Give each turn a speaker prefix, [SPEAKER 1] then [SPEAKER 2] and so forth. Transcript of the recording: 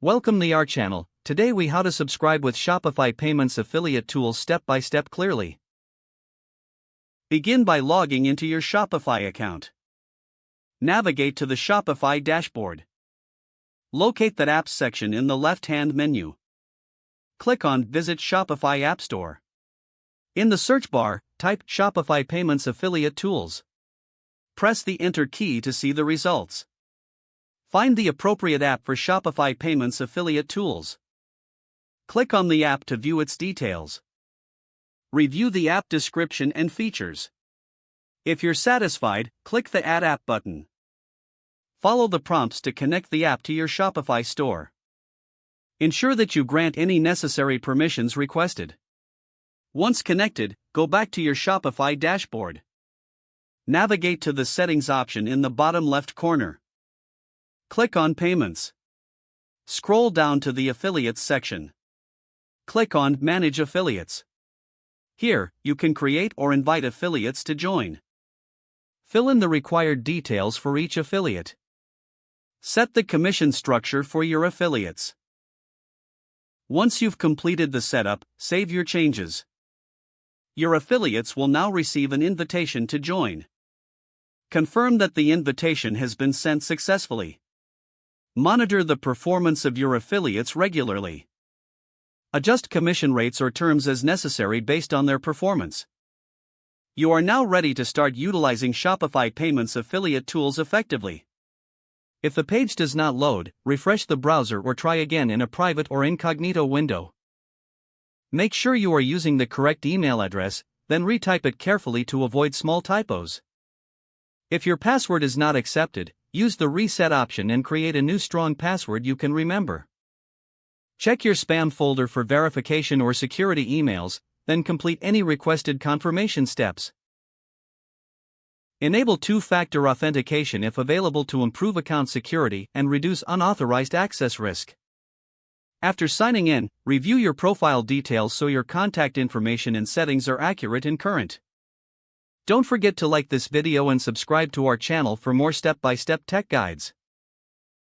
[SPEAKER 1] Welcome to our channel. Today we how to subscribe with Shopify Payments affiliate tools step by step clearly. Begin by logging into your Shopify account. Navigate to the Shopify dashboard. Locate the Apps section in the left-hand menu. Click on Visit Shopify App Store. In the search bar, type Shopify Payments affiliate tools. Press the Enter key to see the results. Find the appropriate app for Shopify Payments affiliate tools. Click on the app to view its details. Review the app description and features. If you're satisfied, click the Add App button. Follow the prompts to connect the app to your Shopify store. Ensure that you grant any necessary permissions requested. Once connected, go back to your Shopify dashboard. Navigate to the Settings option in the bottom left corner. Click on Payments. Scroll down to the Affiliates section. Click on Manage Affiliates. Here, you can create or invite affiliates to join. Fill in the required details for each affiliate. Set the commission structure for your affiliates. Once you've completed the setup, save your changes. Your affiliates will now receive an invitation to join. Confirm that the invitation has been sent successfully. Monitor the performance of your affiliates regularly. Adjust commission rates or terms as necessary based on their performance. You are now ready to start utilizing Shopify Payments affiliate tools effectively. If the page does not load, refresh the browser or try again in a private or incognito window. Make sure you are using the correct email address, then retype it carefully to avoid small typos. If your password is not accepted, use the reset option and create a new strong password you can remember. Check your spam folder for verification or security emails, then complete any requested confirmation steps. Enable two-factor authentication if available to improve account security and reduce unauthorized access risk. After signing in, review your profile details so your contact information and settings are accurate and current. Don't forget to like this video and subscribe to our channel for more step-by-step tech guides.